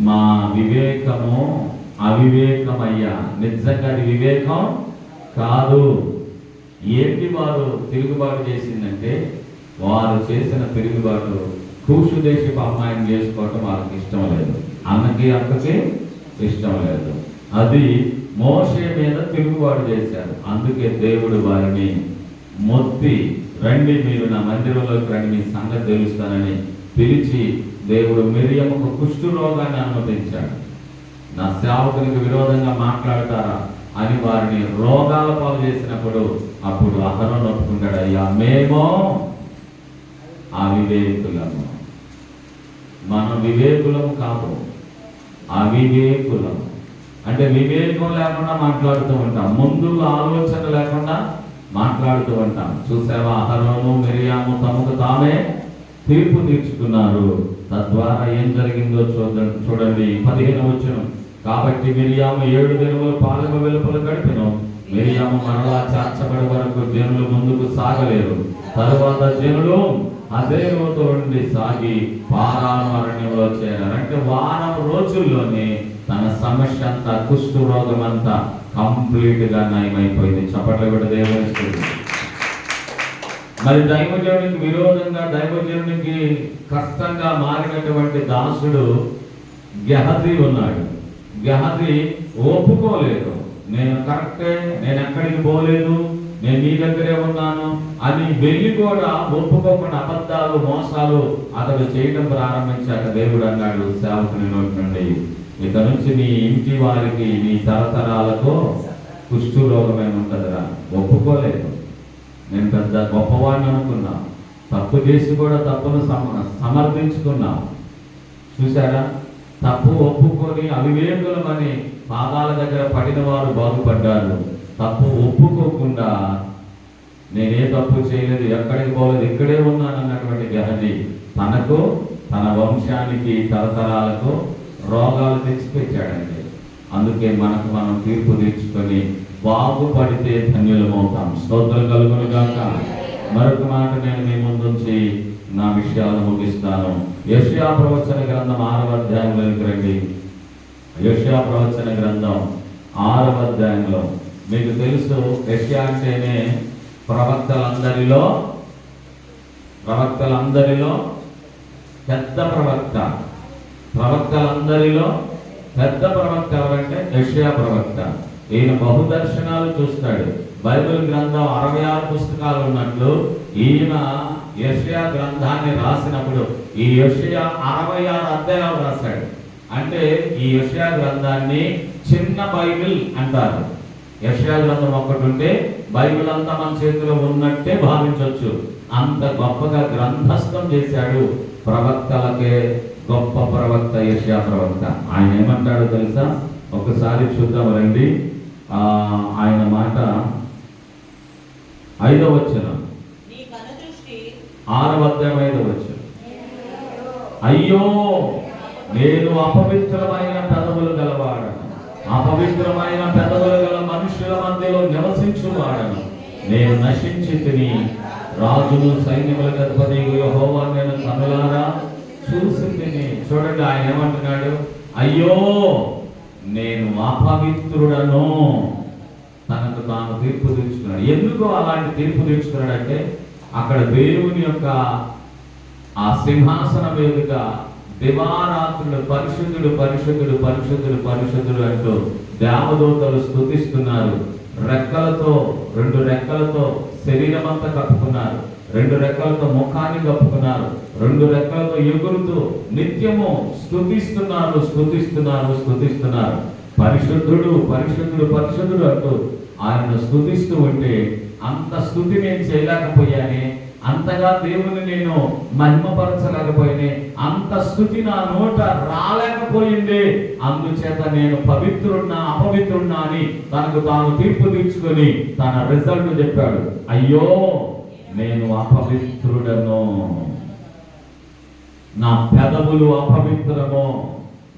[SPEAKER 1] మా వివేకము అవివేకమయ్యా. నిజంగా అది వివేకం కాదు. ఏంటి వారు తిరుగుబాటు చేసిందంటే, వారు చేసిన తిరుగుబాటు కూషు దేశపు అమ్మాయిని చేసుకోవటం వాళ్ళకి ఇష్టం లేదు, అన్నకి అక్కకి ఇష్టం లేదు. అది మోషే మీద తిరుగుబాటు చేశారు. అందుకే దేవుడు వారిని మొత్తి, రండి మీరు నా మందిరంలోకి రండి, మీ సంగతి తెలుస్తానని పిలిచి దేవుడు మిరియముకు కుష్టు రోగాన్ని అనుమతించాడు. నా సేవకునికి విరోధంగా మాట్లాడతారా అని వారిని రోగాల పాలు చేసినప్పుడు అప్పుడు అహరోను ఒప్పుకుంటాడు, అయ్యా మేము అవివేకులము. మనం వివేకులము కాదు, అవివేకులము. అంటే వివేకం లేకుండా మాట్లాడుతూ ఉంటాం, ముందుకు ఆలోచన లేకుండా మాట్లాడుతూ ఉంటాం. చూసావా, అహరోను మిరియాము తమకు తామే తీర్పు తీర్చుకున్నారు. తద్వారా ఏం జరిగిందో చూడండి 15వ వచనం. కాబట్టి మిరియాము 7 దినములు పాలెము వెలుపల గడిపెను. మిరియాము మరలా చేర్చబడి వరకు జనులు ముందుకు సాగలేరు. తరువాత జనులు అదే రోజు నుండి సాగి పారాను అరణ్యంలో చేరారు. అంటే వారం రోజుల్లోనే తన సమస్య అంతా, కుష్టు రోగం అంతా కంప్లీట్ గా నయమైపోయింది. చప్పట్లు కూడా దేవుని. మరి దైవజనునికి విరోధంగా, దైవజనునికి కష్టంగా మారినటువంటి దాసుడు గెహజీ ఉన్నాడు. గెహజీ ఒప్పుకోలేదు, నేను కరెక్టే, నేను ఎక్కడికి పోలేదు, నేను నీ దగ్గరే ఉన్నాను అని వెళ్ళి కూడా ఒప్పుకోకుండా అబద్ధాలు, మోసాలు అతడు చేయడం ప్రారంభించాక దేవుడు అన్నాడు సేవకుని నోటి నుండి, ఇక నుంచి నీ ఇంటి వారికి, నీ తరతరాలకు కుష్టు రోగమే ఉంటుందిరా. ఒప్పుకోలేదు, నేను పెద్ద గొప్పవాడిని అనుకున్నా, తప్పు చేసి కూడా తప్పును సమర్థించుకున్నా. చూసారా, తప్పు ఒప్పుకొని అవివేకులమని పాదాల దగ్గర పడిన వారు బాగుపడ్డారు. తప్పు ఒప్పుకోకుండా నేనే తప్పు చేయలేదు, ఎక్కడికి పోలేదు, ఇక్కడే ఉన్నాను అన్నటువంటి గెహజీ తనకు, తన వంశానికి, తరతరాలకు రోగాలు తెచ్చిపెట్టాడండి. అందుకే మనకు మనం తీర్పు తీర్చుకొని బాగుపడితే ధన్యులమవుతాం. స్తోత్రం కలుగును గాక. మరొక మాట నేను మీ ముందుంచి నా విషయాలను ముగిస్తాను. యెషయా ప్రవచన గ్రంథం 6వ అధ్యాయంలోకి రండి. యెషయా ప్రవచన గ్రంథం 6వ అధ్యాయంలో మీకు తెలుసు, యెషయా అంటేనే ప్రవక్తలందరిలో పెద్ద ప్రవక్త. ప్రవక్తలందరిలో పెద్ద ప్రవక్త ఎవరంటే యెషయా ప్రవక్త. ఈయన బహుదర్శనాలు చూస్తాడు. బైబిల్ గ్రంథం 66 పుస్తకాలు ఉన్నట్లు ఈయన యెషయా గ్రంథాన్ని రాసినప్పుడు ఈ యెషయా 66 అధ్యాయాలు రాశాడు. అంటే ఈ యెషయా గ్రంథాన్ని చిన్న బైబిల్ అంటారు. యెషయా గ్రంథం ఒకటి ఉంటే బైబిల్ అంతా మన చేతిలో ఉన్నట్టే భావించవచ్చు. అంత గొప్పగా గ్రంథస్థం చేశాడు. ప్రవక్తలకే గొప్ప ప్రవక్త యెషయా ప్రవక్త. ఆయన ఏమంటాడో తెలుసా? ఒకసారి చూద్దాం రండి. ఆయన మాట 5వ వచనం, 6వ అధ్యాయం 5వ వచనం. అయ్యో, నేను అపవిత్రమైన పెదవులు గలవాడను, అపవిత్రమైన పెదవులు గల మనుషుల మధ్యలో నివసించువాడను. నేను నశించి తిని రాజును సైన్యములకు అధిపతి యెహోవా నేను కనులారా చూసి తిని. చూడండి, ఆయన ఏమంటున్నాడు? అయ్యో, నేను అపవిత్రుడను. తనకు తాను తీర్పు తీర్చుకున్నాడు. ఎందుకు అలాంటి తీర్పు తీర్చుకున్నాడంటే, అక్కడ దేవుని యొక్క ఆ సింహాసనం వేదిక దివారాత్రులు పరిశుద్ధుడు పరిశుద్ధుడు పరిశుద్ధుడు పరిశుద్ధుడు అంటూ దేవదూతలు స్తుతిస్తున్నారు. రెక్కలతో, 2 రెక్కలతో శరీరం అంతా కప్పుకున్నారు. రెండు రెక్కలతో ముఖాన్ని కప్పుకున్నారు, రెండు రెక్కలతో ఎగురుతూ నిత్యము స్తుతిస్తున్నారు, స్తుతిస్తున్నారు, స్తుతిస్తున్నారు. పరిశుద్ధుడు, పరిశుద్ధుడు, పరిశుద్ధుడు అంటూ ఆయనను స్తుతిస్తూ ఉంటే అంత స్తుతి నేను చేయలేకపోయానే, అంతగా దేవుని నేను మహిమపరచలేకపోయినే, అంత స్తుతి నా నోట రాలేకపోయింది. అందుచేత నేను పవిత్రున్నా అపవిత్రున్నా అని తనకు తాను తీర్పు తీర్చుకొని తన రిజల్ట్ చెప్పాడు. అయ్యో నేను అపవిత్రుడను, నా పెదవులు అపవిత్రము,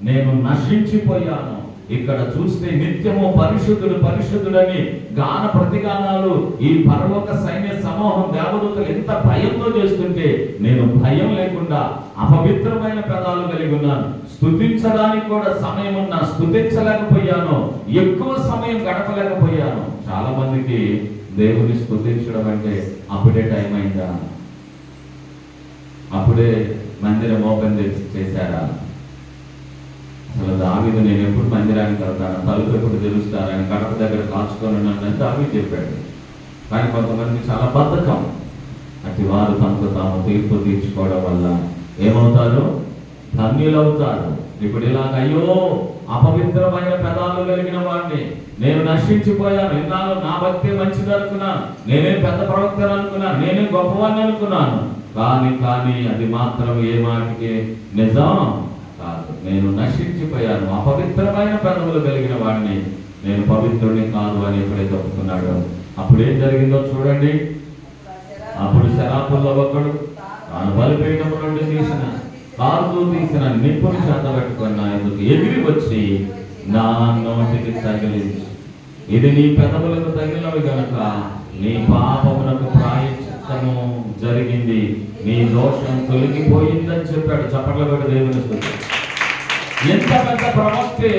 [SPEAKER 1] నేను నశించిపోయాను. ఇక్కడ చూస్తే నిత్యము పరిశుద్ధుడు పరిశుద్ధుడని గాన ప్రతిగానాలు ఈ పరలోక సైన్య సమూహం దేవదూతలు ఎంత భయంతో చేస్తుంటే నేను భయం లేకుండా అపవిత్రమైన పెదాలు కలిగి ఉన్నాను. స్తుతించడానికి కూడా సమయం ఉన్నా స్తుతించలేకపోయాను, ఎక్కువ సమయం గడపలేకపోయాను. చాలా మందికి దేవుని స్తుతించడం అంటే అప్పుడే టైం అయిందా, అప్పుడే మందిరం ఓపెన్ చేశారా, అసలు దావీదు నేను ఎప్పుడు మందిరానికి వెళ్తాను, తలుపు ఎప్పుడు తెలుస్తారని గడప దగ్గర కాచుకొని ఉన్నానని దావీదు చెప్పాడు. కానీ కొంతమంది చాలా బద్ధకం. అటు వారు తమకు తాము తీర్పు తీర్చుకోవడం వల్ల ఏమవుతారు? ధన్యులవుతారు. ఇప్పుడు ఇలాగ అయ్యో అపవిత్రమైన పెదాలు కలిగిన వాడిని, నేను నశించిపోయాను, ఇన్నాళ్ళు నా భక్తి మంచిది అనుకున్నాను, నేనే పెద్ద ప్రవక్తను అనుకున్నాను, నేనే గొప్పవాడిని అనుకున్నాను. కానీ అది మాత్రం ఏ మాటికి నిజం కాదు. నేను నశించిపోయాను, అపవిత్రమైన పెదవులు కలిగిన వాడిని, నేను పవిత్రుడిని కాదు అని ఎప్పుడైతే ఒప్పుకున్నాడో అప్పుడేం జరిగిందో చూడండి. అప్పుడు శరాపుల్లో ఒకడు తాను బలిపీఠం నుండి కారుతో తీసిన నిప్పుని చేత పెట్టుకుని నా ఎందుకు ఎగిరి వచ్చి నా నోటికి తగిలించి, ఇది నీ పెదవులకు తగిలినవి గనుక నీ పాపమునకు ప్రాయశ్చిత్తము జరిగింది, నీ దోషం తొలగిపోయిందని చెప్పాడు. చప్పట్ల పెట్టి దేవుని స్తుతి. ఎంత పెద్ద ప్రవక్తే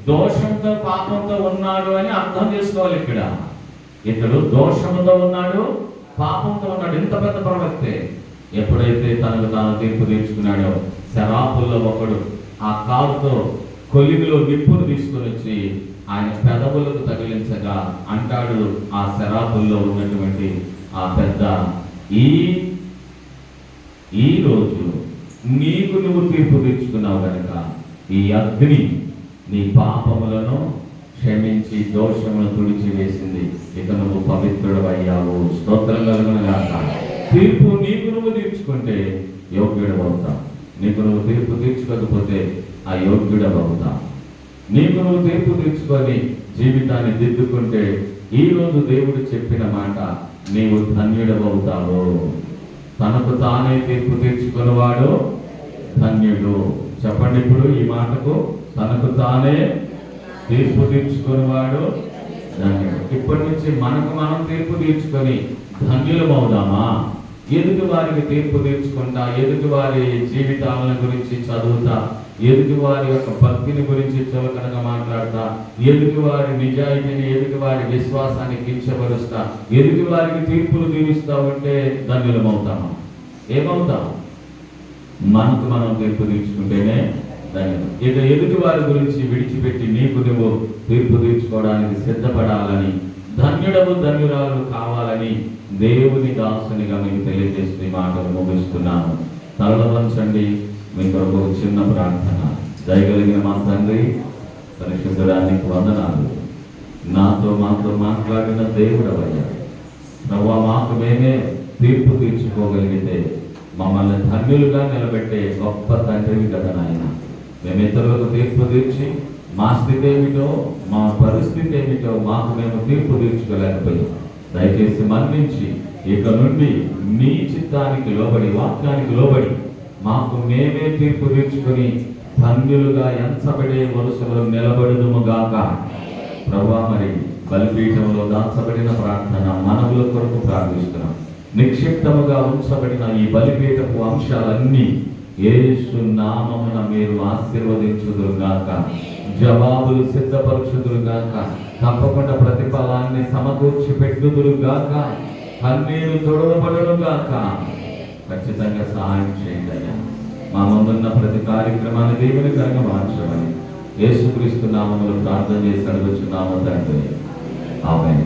[SPEAKER 1] దోషంతో పాపంతో ఉన్నాడు అని అర్థం చేసుకోవాలి. ఇతడు దోషంతో ఉన్నాడు, పాపంతో ఉన్నాడు. ఎంత పెద్ద ప్రవక్తే. ఎప్పుడైతే తనకు తాను తీర్పు తీర్చుకున్నాడో శరాపుల్లో ఒకడు ఆ కారుతో కొలిమిలో నిప్పును తీసుకొని వచ్చి ఆయన పెదవులకు తగిలించగా అంటాడు ఆ శరాపుల్లో ఉన్నటువంటి ఆ పెద్ద, ఈ రోజు నీకు నువ్వు తీర్పు తీర్చుకున్నావు కనుక ఈ అగ్ని నీ పాపములను క్షమించి దోషమును తుడిచివేసింది, ఇక నువ్వు పవిత్రుడు అయ్యావు. స్తోత్రం కలుగునుగాక. తీర్పు నీకు నువ్వు తీర్చుకుంటే యోగ్యుడవుతావు, నీకు నువ్వు తీర్పు తీర్చుకోకపోతే అయోగ్యుడవుతావు. నీకు నువ్వు తీర్పు తీర్చుకొని జీవితాన్ని దిద్దుకుంటే ఈరోజు దేవుడు చెప్పిన మాట నీవు ధన్యుడవుతావు. తనకు తానే తీర్పు తీర్చుకున్నవాడు ధన్యుడు. చెప్పండి ఇప్పుడు ఈ మాటకు, తనకు తానే తీర్పు తీర్చుకునేవాడు ధన్యుడు. ఇప్పటి నుంచి మనకు మనం తీర్పు తీర్చుకొని ధన్యులమవుదామా? ఎదుటి వారికి తీర్పు తీర్చుకుంటా, ఎదుటి వారి జీవితాలను గురించి చదువుతా, ఎదుటి వారి యొక్క భక్తిని గురించి చులకనగా మాట్లాడతా, ఎదుటి వారి నిజాయితీని, ఎదుటి వారి విశ్వాసాన్ని కించపరుస్తా, ఎదుటి వారికి తీర్పులు తీరుస్తా ఉంటే ధన్యులమవుతామా? ఏమవుతాం? మనకు మనం తీర్పు తీర్చుకుంటేనే ధన్యులు. ఇక ఎదుటి వారి గురించి విడిచిపెట్టి నీకు నువ్వు తీర్పు తీర్చుకోవడానికి సిద్ధపడాలని, ధన్యుడవు ధన్యురాలు కావాలని దేవుని దాసునిగా మీకు తెలియజేస్తున్న మాటలు ముగిస్తున్నాను. తలలు వంచండి. మీ కొరకు చిన్న ప్రార్థన. దయగలిగిన మా తండ్రి, పరిశుద్ధుడానికి వందనాలు. మాతో మాట్లాడిన దేవుడవయ్యా ప్రభువా, మాకు మేమే తీర్పు తీర్చుకోగలిగితే మమ్మల్ని ధన్యులుగా నిలబెట్టే గొప్ప తండ్రివి కదా నాయన. మేము ఇతరులకు తీర్పు తీర్చి మా స్థితి ఏమిటో, మా పరిస్థితి ఏమిటో మాకు మేము తీర్పు తీర్చుకోలేకపోయాం. దయచేసి మన్నించి ఇక నుండి నీ చిత్తానికి లోబడి, వాక్యానికి లోబడి మాకు మేమే తీర్పు తీర్చుకొని ధన్యులుగా ఎంచబడే వరుసలో నిలబడుదుముగాక. ప్రభువా, మరి బలిపీఠంలో దాచబడిన ప్రార్థన మనవుల కొరకు ప్రార్థిస్తున్నాం. నిక్షిప్తముగా ఉంచబడిన ఈ బలిపీఠపు అంశాలన్నీ యేసు నామమున మీరు ఆశీర్వదించుదురుగాక, జవాబులు సిద్ధపరచుదురుగాక, తప్పకుండా ప్రతిఫలాన్ని సమకూర్చి పెట్టుదురుగాక, కన్నీరు తొడవబడునుగాక. ఖచ్చితంగా సహాయం చేయండి అయ్యా. మా ముందున్న ప్రతి కార్యక్రమాన్ని దేవునికరంగా మార్చమని యేసుక్రీస్తు నామములో ప్రార్థన చేసి అడుగుచున్నాము తండ్రి. ఆమేన్.